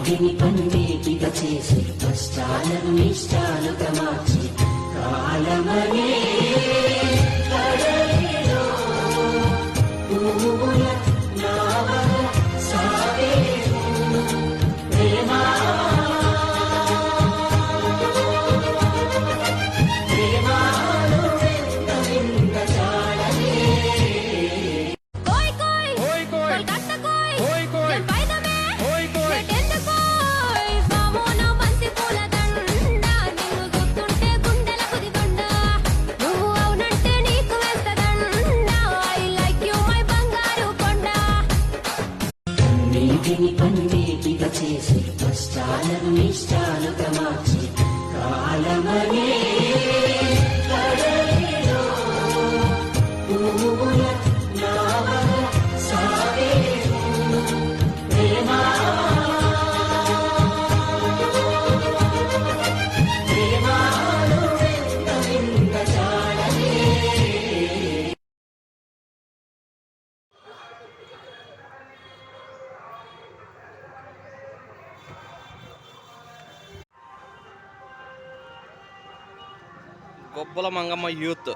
నీటిని పండేటిగా చేసి కష్టాలను ఇష్టాలుగా మార్చి కాలమనే కడలిలో పువ్వుల నావల సాగేను ప్రేమా ప్రేమాను వెంట వింత చాలనే కోయ్ కోయ్ కోయ్ కోయ్ కట్ట కోయ్ కోయ్ కోయ్ పైదమే కోయ్ కోయ్ టెండ కోయ్ సామోన బంతి పూల దండ నిన్ను చూస్తుంటే గుండెల కుదిబండ నువ్వు అవునంటే నీకు వేస్తదండ ఐ లైక్ యు మై బంగారు కొండ నీటిని పండేటిగా చేసి కష్టాలను ఇష్టాలుగా మార్చి కాలమనే కడలిలో పువ్వుల నావల సాగేను ప్రేమా ప్రేమాను వెంట వింత చాలనే గొప్పల మంగమ్మ యూత్